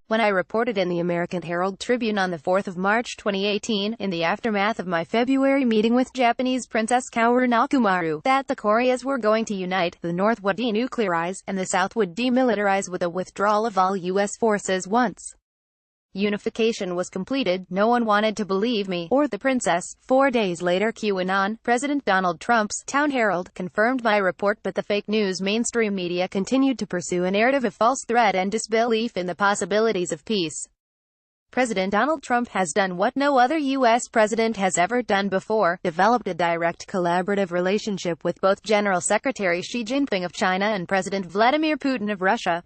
When I reported in the American Herald Tribune on the 4th of March 2018, in the aftermath of my February meeting with Japanese Princess Kaoru Nakumaru, that the Koreas were going to unite, the North would denuclearize, and the South would demilitarize with a withdrawal of all U.S. forces once unification was completed, no one wanted to believe me, or the princess. 4 days later, QAnon, President Donald Trump's Town Herald, confirmed my report, but the fake news mainstream media continued to pursue a narrative of false threat and disbelief in the possibilities of peace. President Donald Trump has done what no other U.S. president has ever done before, developed a direct collaborative relationship with both General Secretary Xi Jinping of China and President Vladimir Putin of Russia.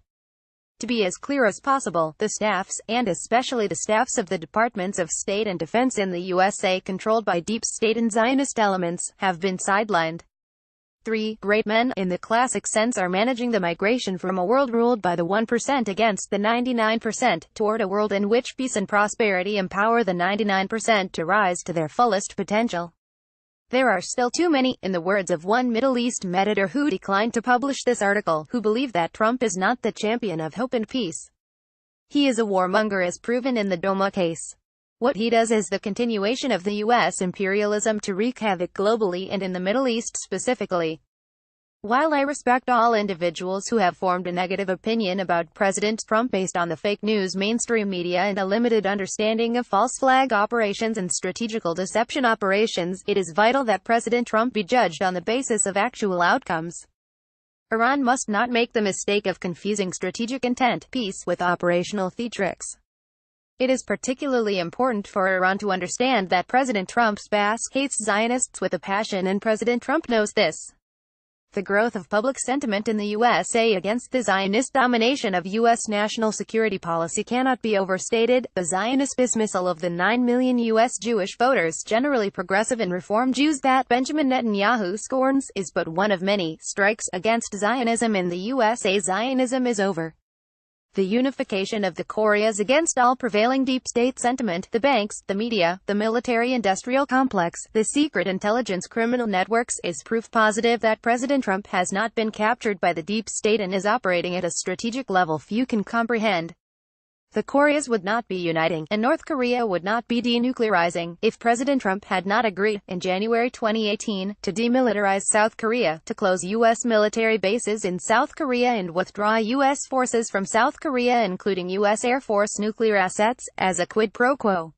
To be as clear as possible, the staffs, and especially the staffs of the Departments of State and Defense in the USA controlled by deep state and Zionist elements, have been sidelined. 3 great men, in the classic sense, are managing the migration from a world ruled by the 1% against the 99%, toward a world in which peace and prosperity empower the 99% to rise to their fullest potential. There are still too many, in the words of one Middle East editor who declined to publish this article, who believe that Trump is not the champion of hope and peace. He is a warmonger, as proven in the Doma case. What he does is the continuation of the U.S. imperialism to wreak havoc globally and in the Middle East specifically. While I respect all individuals who have formed a negative opinion about President Trump based on the fake news mainstream media and a limited understanding of false flag operations and strategical deception operations, it is vital that President Trump be judged on the basis of actual outcomes. Iran must not make the mistake of confusing strategic intent, peace, with operational theatrics. It is particularly important for Iran to understand that President Trump's base hates Zionists with a passion, and President Trump knows this. The growth of public sentiment in the USA against the Zionist domination of U.S. national security policy cannot be overstated. The Zionist dismissal of the 9 million U.S. Jewish voters, generally progressive and Reform Jews, that Benjamin Netanyahu scorns, is but one of many strikes against Zionism in the USA. Zionism is over. The unification of the Koreas against all prevailing deep state sentiment, the banks, the media, the military-industrial complex, the secret intelligence criminal networks, is proof positive that President Trump has not been captured by the deep state and is operating at a strategic level few can comprehend. The Koreas would not be uniting, and North Korea would not be denuclearizing, if President Trump had not agreed, in January 2018, to demilitarize South Korea, to close U.S. military bases in South Korea and withdraw U.S. forces from South Korea, including U.S. Air Force nuclear assets, as a quid pro quo.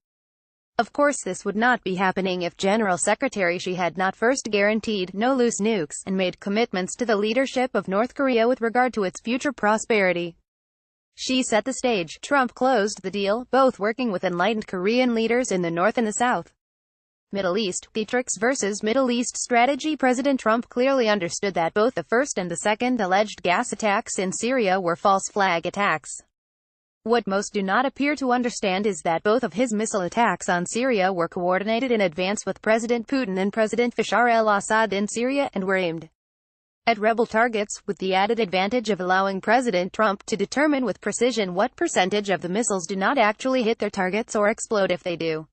Of course, this would not be happening if General Secretary Xi had not first guaranteed no loose nukes, and made commitments to the leadership of North Korea with regard to its future prosperity. Xi set the stage, Trump closed the deal, both working with enlightened Korean leaders in the North and the South. Middle East theatrics versus Middle East strategy. President Trump clearly understood that both the first and the second alleged gas attacks in Syria were false flag attacks. What most do not appear to understand is that both of his missile attacks on Syria were coordinated in advance with President Putin and President Bashar al-Assad in Syria, and were aimed at rebel targets, with the added advantage of allowing President Trump to determine with precision what percentage of the missiles do not actually hit their targets or explode if they do.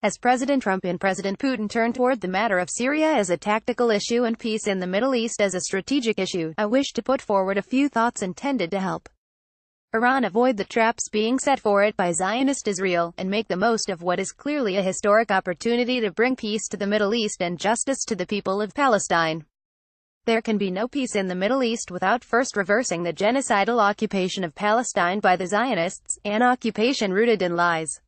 As President Trump and President Putin turn toward the matter of Syria as a tactical issue and peace in the Middle East as a strategic issue, I wish to put forward a few thoughts intended to help Iran avoid the traps being set for it by Zionist Israel, and make the most of what is clearly a historic opportunity to bring peace to the Middle East and justice to the people of Palestine. There can be no peace in the Middle East without first reversing the genocidal occupation of Palestine by the Zionists, an occupation rooted in lies.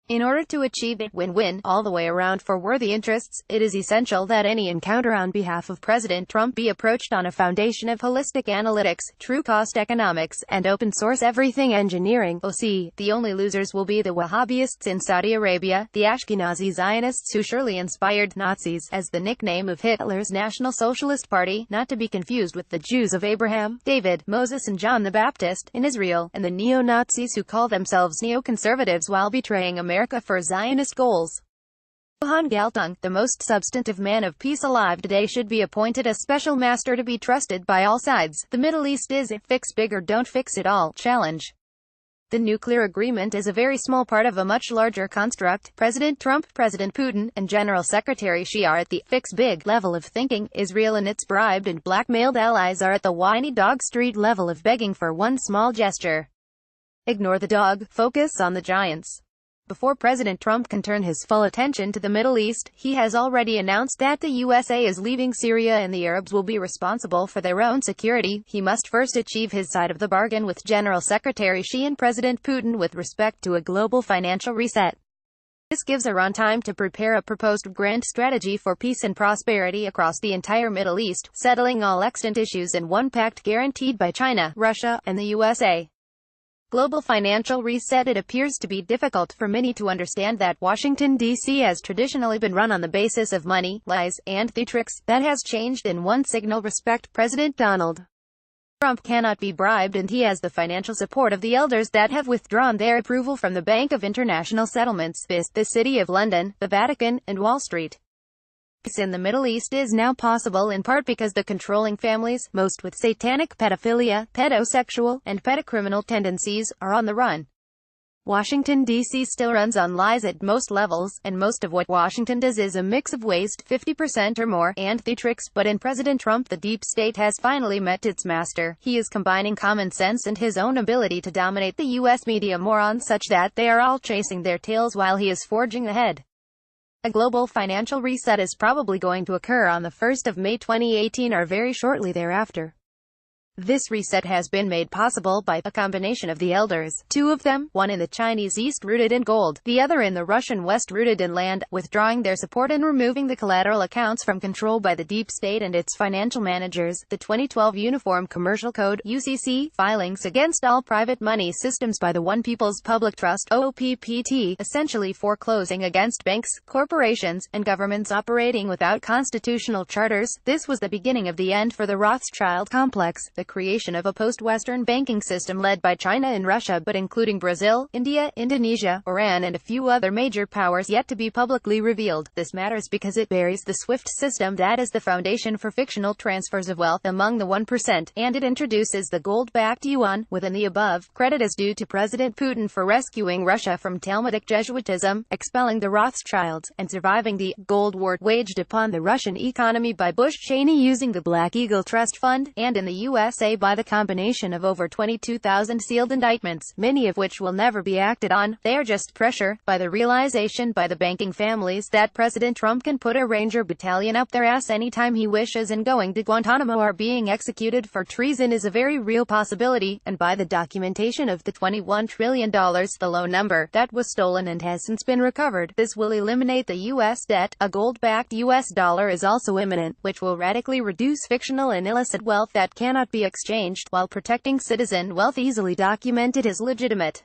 In order to achieve a win-win, all the way around for worthy interests, it is essential that any encounter on behalf of President Trump be approached on a foundation of holistic analytics, true cost economics, and open-source everything engineering. OC, the only losers will be the Wahhabists in Saudi Arabia, the Ashkenazi Zionists who surely inspired Nazis, as the nickname of Hitler's National Socialist Party, not to be confused with the Jews of Abraham, David, Moses and John the Baptist, in Israel, and the neo-Nazis who call themselves neoconservatives while betraying America for Zionist goals. Johann Galtung, the most substantive man of peace alive today, should be appointed a special master to be trusted by all sides. The Middle East is a fix big or don't fix it all challenge. The nuclear agreement is a very small part of a much larger construct. President Trump, President Putin, and General Secretary Xi are at the fix big level of thinking. Israel and its bribed and blackmailed allies are at the whiny dog street level of begging for one small gesture. Ignore the dog, focus on the giants. Before President Trump can turn his full attention to the Middle East, he has already announced that the USA is leaving Syria and the Arabs will be responsible for their own security. He must first achieve his side of the bargain with General Secretary Xi and President Putin with respect to a global financial reset. This gives Iran time to prepare a proposed grand strategy for peace and prosperity across the entire Middle East, settling all extant issues in one pact guaranteed by China, Russia, and the USA. Global financial reset. It appears to be difficult for many to understand that Washington, D.C. has traditionally been run on the basis of money, lies, and theatrics. That has changed in one single respect. President Donald Trump cannot be bribed, and he has the financial support of the elders that have withdrawn their approval from the Bank of International Settlements, the City of London, the Vatican, and Wall Street. Peace in the Middle East is now possible in part because the controlling families, most with satanic pedophilia, pedosexual, and pedocriminal tendencies, are on the run. Washington, D.C. still runs on lies at most levels, and most of what Washington does is a mix of waste, 50% or more, and theatrics. But in President Trump, the deep state has finally met its master. He is combining common sense and his own ability to dominate the U.S. media morons such that they are all chasing their tails while he is forging ahead. A global financial reset is probably going to occur on the 1st of May 2018 or very shortly thereafter. This reset has been made possible by a combination of the elders, two of them, one in the Chinese East rooted in gold, the other in the Russian West rooted in land, withdrawing their support and removing the collateral accounts from control by the deep state and its financial managers. The 2012 Uniform Commercial Code (UCC) filings against all private money systems by the One People's Public Trust (OPPT), essentially foreclosing against banks, corporations, and governments operating without constitutional charters. This was the beginning of the end for the Rothschild complex, the creation of a post-Western banking system led by China and Russia, but including Brazil, India, Indonesia, Iran, and a few other major powers yet to be publicly revealed. This matters because it buries the SWIFT system that is the foundation for fictional transfers of wealth among the 1%, and it introduces the gold-backed yuan. Within the above, credit is due to President Putin for rescuing Russia from Talmudic Jesuitism, expelling the Rothschilds, and surviving the gold war waged upon the Russian economy by Bush-Cheney using the Black Eagle Trust Fund, and in the U.S. by the combination of over 22,000 sealed indictments, many of which will never be acted on. They are just pressure, by the realization by the banking families that President Trump can put a Ranger battalion up their ass anytime he wishes, and going to Guantanamo or being executed for treason is a very real possibility, and by the documentation of the $21 trillion, the low number, that was stolen and has since been recovered. This will eliminate the U.S. debt. A gold-backed U.S. dollar is also imminent, which will radically reduce fictional and illicit wealth that cannot be exchanged, while protecting citizen wealth easily documented as legitimate.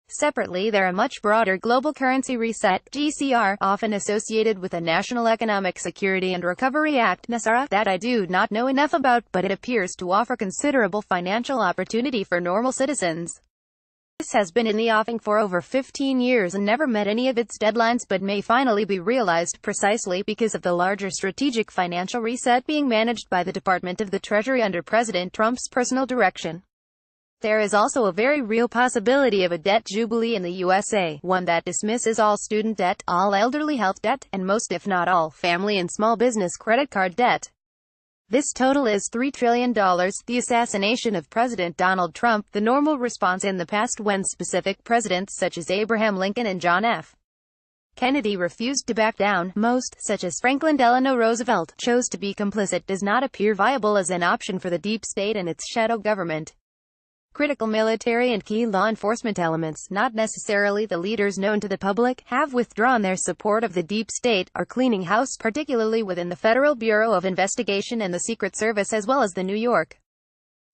Separately, there are much broader global currency reset (GCR), often associated with a National Economic Security and Recovery Act (NESARA), that I do not know enough about, but it appears to offer considerable financial opportunity for normal citizens. This has been in the offing for over 15 years and never met any of its deadlines, but may finally be realized precisely because of the larger strategic financial reset being managed by the Department of the Treasury under President Trump's personal direction. There is also a very real possibility of a debt jubilee in the USA, one that dismisses all student debt, all elderly health debt, and most if not all family and small business credit card debt. This total is $3 trillion. The assassination of President Donald Trump, the normal response in the past when specific presidents such as Abraham Lincoln and John F. Kennedy refused to back down, most, such as Franklin Delano Roosevelt, chose to be complicit, does not appear viable as an option for the deep state and its shadow government. Critical military and key law enforcement elements, not necessarily the leaders known to the public, have withdrawn their support of the deep state, are cleaning house, particularly within the Federal Bureau of Investigation and the Secret Service, as well as the New York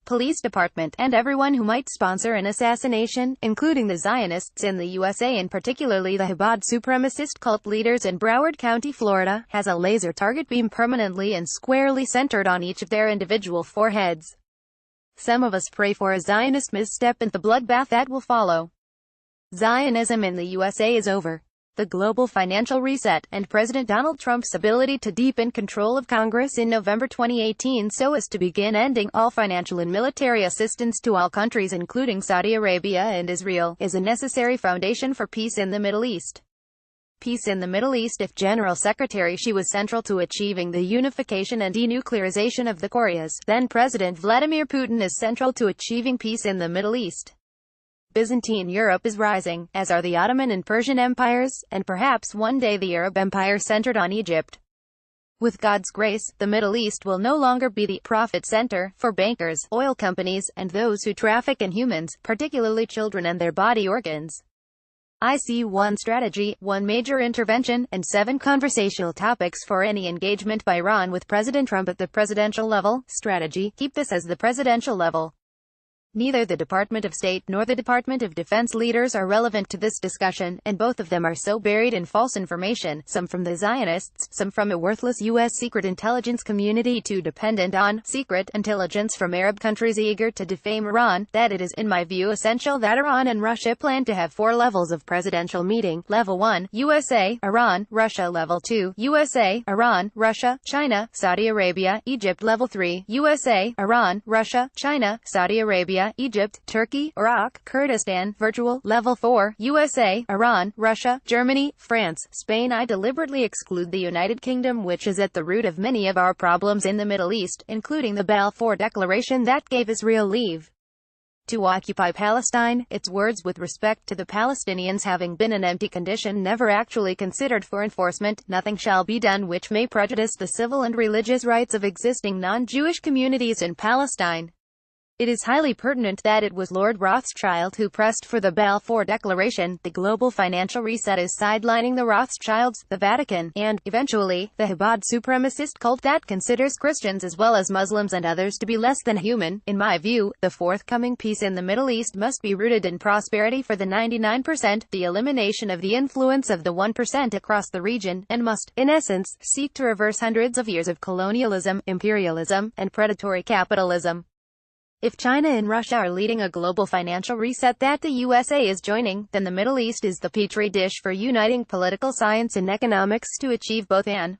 Police Department, and everyone who might sponsor an assassination, including the Zionists in the USA and particularly the Chabad supremacist cult leaders in Broward County, Florida, has a laser target beam permanently and squarely centered on each of their individual foreheads. Some of us pray for a Zionist misstep and the bloodbath that will follow. Zionism in the USA is over. The global financial reset, and President Donald Trump's ability to deepen control of Congress in November 2018 so as to begin ending all financial and military assistance to all countries including Saudi Arabia and Israel, is a necessary foundation for peace in the Middle East. Peace in the Middle East. If General Secretary Xi was central to achieving the unification and denuclearization of the Koreas, then President Vladimir Putin is central to achieving peace in the Middle East. Byzantine Europe is rising, as are the Ottoman and Persian empires, and perhaps one day the Arab Empire centered on Egypt. With God's grace, the Middle East will no longer be the profit center for bankers, oil companies, and those who traffic in humans, particularly children and their body organs. I see one strategy, one major intervention, and 7 conversational topics for any engagement by Iran with President Trump at the presidential level. Strategy: keep this as the presidential level. Neither the Department of State nor the Department of Defense leaders are relevant to this discussion, and both of them are so buried in false information, some from the Zionists, some from a worthless U.S. secret intelligence community too dependent on secret intelligence from Arab countries eager to defame Iran, that it is, in my view, essential that Iran and Russia plan to have 4 levels of presidential meeting. Level 1, USA, Iran, Russia. Level 2, USA, Iran, Russia, China, Saudi Arabia, Egypt. Level 3, USA, Iran, Russia, China, Saudi Arabia, Egypt, Turkey, Iraq, Kurdistan. Virtual. Level 4, USA, Iran, Russia, Germany, France, Spain. I deliberately exclude the United Kingdom, which is at the root of many of our problems in the Middle East, including the Balfour Declaration that gave Israel leave to occupy Palestine. Its words with respect to the Palestinians having been an empty condition never actually considered for enforcement. Nothing shall be done which may prejudice the civil and religious rights of existing non-Jewish communities in Palestine. It is highly pertinent that it was Lord Rothschild who pressed for the Balfour Declaration. The global financial reset is sidelining the Rothschilds, the Vatican, and, eventually, the Chabad supremacist cult that considers Christians as well as Muslims and others to be less than human. In my view, the forthcoming peace in the Middle East must be rooted in prosperity for the 99%, the elimination of the influence of the 1% across the region, and must, in essence, seek to reverse hundreds of years of colonialism, imperialism, and predatory capitalism. If China and Russia are leading a global financial reset that the USA is joining, then the Middle East is the petri dish for uniting political science and economics to achieve both an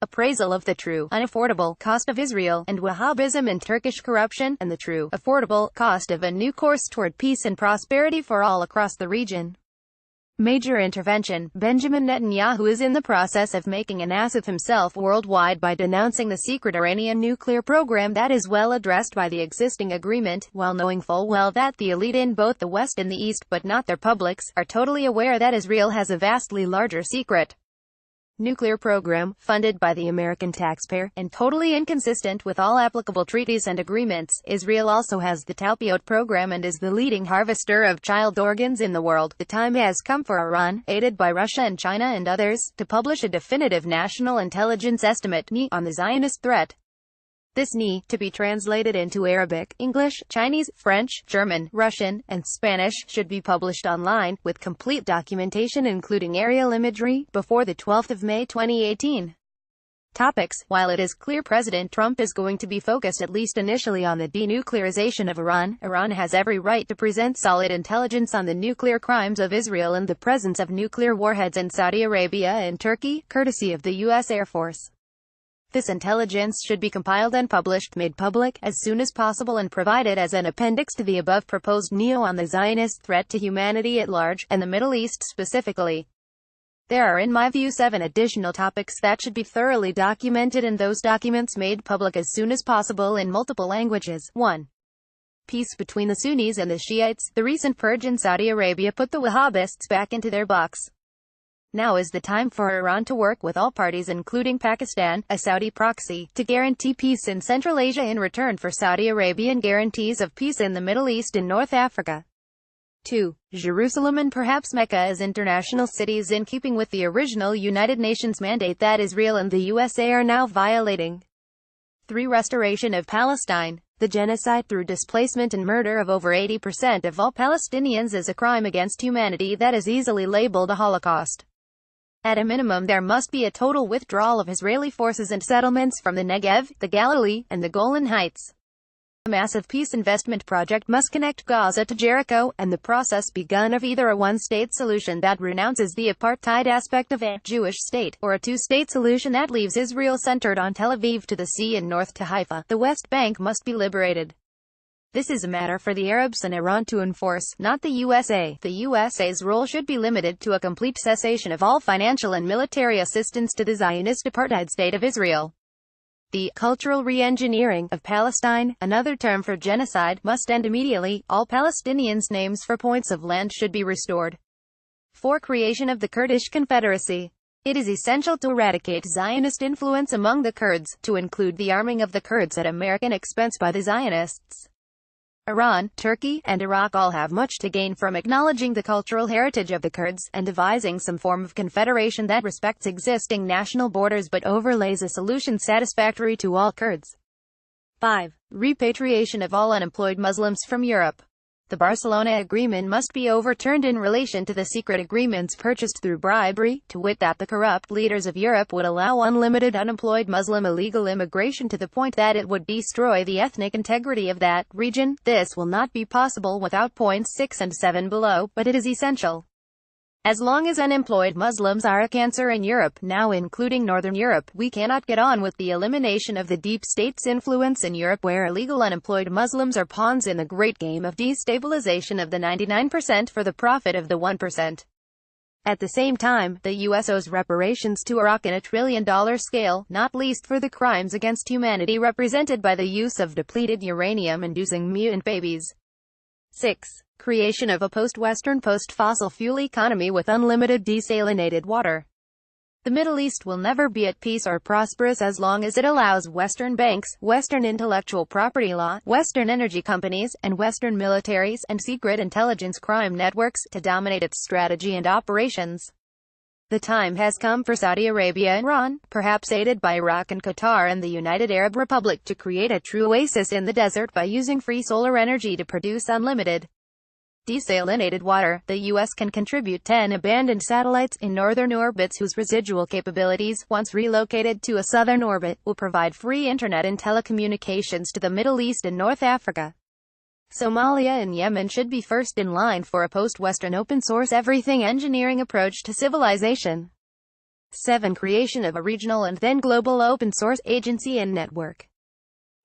appraisal of the true, unaffordable cost of Israel and Wahhabism and Turkish corruption, and the true, affordable cost of a new course toward peace and prosperity for all across the region. Major intervention. Benjamin Netanyahu is in the process of making an ass of himself worldwide by denouncing the secret Iranian nuclear program that is well addressed by the existing agreement, while knowing full well that the elite in both the West and the East, but not their publics, are totally aware that Israel has a vastly larger secret nuclear program, funded by the American taxpayer, and totally inconsistent with all applicable treaties and agreements. Israel also has the Talpiot program and is the leading harvester of child organs in the world. The time has come for Iran, aided by Russia and China and others, to publish a definitive national intelligence estimate on the Zionist threat. This to be translated into Arabic, English, Chinese, French, German, Russian, and Spanish, should be published online, with complete documentation including aerial imagery, before the 12th of May 2018. Topics. While it is clear President Trump is going to be focused at least initially on the denuclearization of Iran, Iran has every right to present solid intelligence on the nuclear crimes of Israel and the presence of nuclear warheads in Saudi Arabia and Turkey, courtesy of the U.S. Air Force. This intelligence should be compiled and published, made public, as soon as possible and provided as an appendix to the above proposed on the Zionist threat to humanity at large, and the Middle East specifically. There are in my view 7 additional topics that should be thoroughly documented and those documents made public as soon as possible in multiple languages. 1. Peace between the Sunnis and the Shiites. The recent purge in Saudi Arabia put the Wahhabists back into their box. Now is the time for Iran to work with all parties including Pakistan, a Saudi proxy, to guarantee peace in Central Asia in return for Saudi Arabian guarantees of peace in the Middle East and North Africa. 2. Jerusalem and perhaps Mecca as international cities in keeping with the original United Nations mandate that Israel and the USA are now violating. 3. Restoration of Palestine. The genocide through displacement and murder of over 80% of all Palestinians is a crime against humanity that is easily labeled a Holocaust. At a minimum there must be a total withdrawal of Israeli forces and settlements from the Negev, the Galilee, and the Golan Heights. A massive peace investment project must connect Gaza to Jericho, and the process begun of either a one-state solution that renounces the apartheid aspect of a Jewish state, or a two-state solution that leaves Israel centered on Tel Aviv to the sea and north to Haifa. The West Bank must be liberated. This is a matter for the Arabs and Iran to enforce, not the USA. The USA's role should be limited to a complete cessation of all financial and military assistance to the Zionist apartheid state of Israel. The cultural re-engineering of Palestine, another term for genocide, must end immediately. All Palestinians' names for points of land should be restored. 4. Creation of the Kurdish Confederacy. It is essential to eradicate Zionist influence among the Kurds, to include the arming of the Kurds at American expense by the Zionists. Iran, Turkey, and Iraq all have much to gain from acknowledging the cultural heritage of the Kurds, and devising some form of confederation that respects existing national borders but overlays a solution satisfactory to all Kurds. 5. Repatriation of all unemployed Muslims from Europe. The Barcelona Agreement must be overturned in relation to the secret agreements purchased through bribery, to wit that the corrupt leaders of Europe would allow unlimited unemployed Muslim illegal immigration to the point that it would destroy the ethnic integrity of that region. This will not be possible without points 6 and 7 below, but it is essential. As long as unemployed Muslims are a cancer in Europe, now including Northern Europe, we cannot get on with the elimination of the deep state's influence in Europe, where illegal unemployed Muslims are pawns in the great game of destabilization of the 99% for the profit of the 1%. At the same time, the U.S. owes reparations to Iraq in a $1 trillion scale, not least for the crimes against humanity represented by the use of depleted uranium-inducing mutant babies. 6. Creation of a post-Western, post-fossil fuel economy with unlimited desalinated water. The Middle East will never be at peace or prosperous as long as it allows Western banks, Western intellectual property law, Western energy companies, and Western militaries and secret intelligence crime networks to dominate its strategy and operations. The time has come for Saudi Arabia and Iran, perhaps aided by Iraq and Qatar and the United Arab Republic, to create a true oasis in the desert by using free solar energy to produce unlimited desalinated water. The U.S. can contribute 10 abandoned satellites in northern orbits whose residual capabilities, once relocated to a southern orbit, will provide free internet and telecommunications to the Middle East and North Africa. Somalia and Yemen should be first in line for a post-Western open-source everything engineering approach to civilization. 7. Creation of a regional and then global open-source agency and network.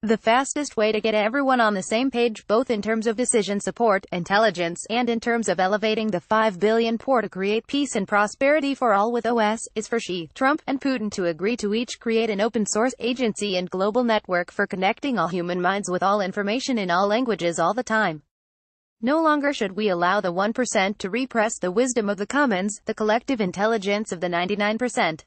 The fastest way to get everyone on the same page, both in terms of decision support, intelligence, and in terms of elevating the 5 billion poor to create peace and prosperity for all with OS, is for Xi, Trump, and Putin to agree to each create an open-source agency and global network for connecting all human minds with all information in all languages all the time. No longer should we allow the 1% to repress the wisdom of the commons, the collective intelligence of the 99%.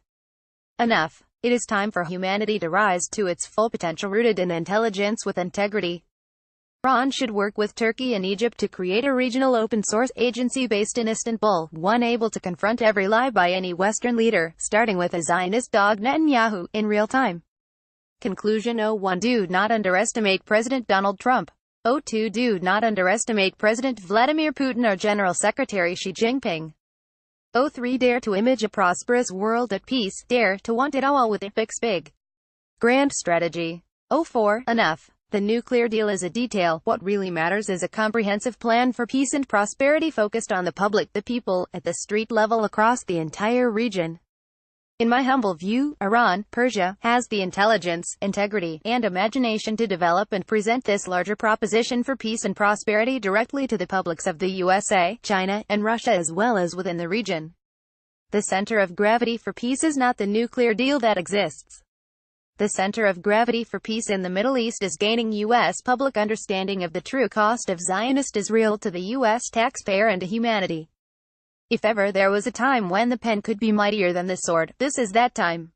Enough. It is time for humanity to rise to its full potential, rooted in intelligence with integrity. Iran should work with Turkey and Egypt to create a regional open-source agency based in Istanbul, one able to confront every lie by any Western leader, starting with a Zionist dog Netanyahu, in real time. Conclusion. 1. Do not underestimate President Donald Trump. 2. Do not underestimate President Vladimir Putin or General Secretary Xi Jinping. 3. Dare to image a prosperous world at peace. Dare to want it all with Epic's big, grand strategy. 4. Enough. The nuclear deal is a detail. What really matters is a comprehensive plan for peace and prosperity focused on the public, the people, at the street level across the entire region. In my humble view, Iran, Persia, has the intelligence, integrity, and imagination to develop and present this larger proposition for peace and prosperity directly to the publics of the USA, China, and Russia, as well as within the region. The center of gravity for peace is not the nuclear deal that exists. The center of gravity for peace in the Middle East is gaining U.S. public understanding of the true cost of Zionist Israel to the U.S. taxpayer and to humanity. If ever there was a time when the pen could be mightier than the sword, this is that time.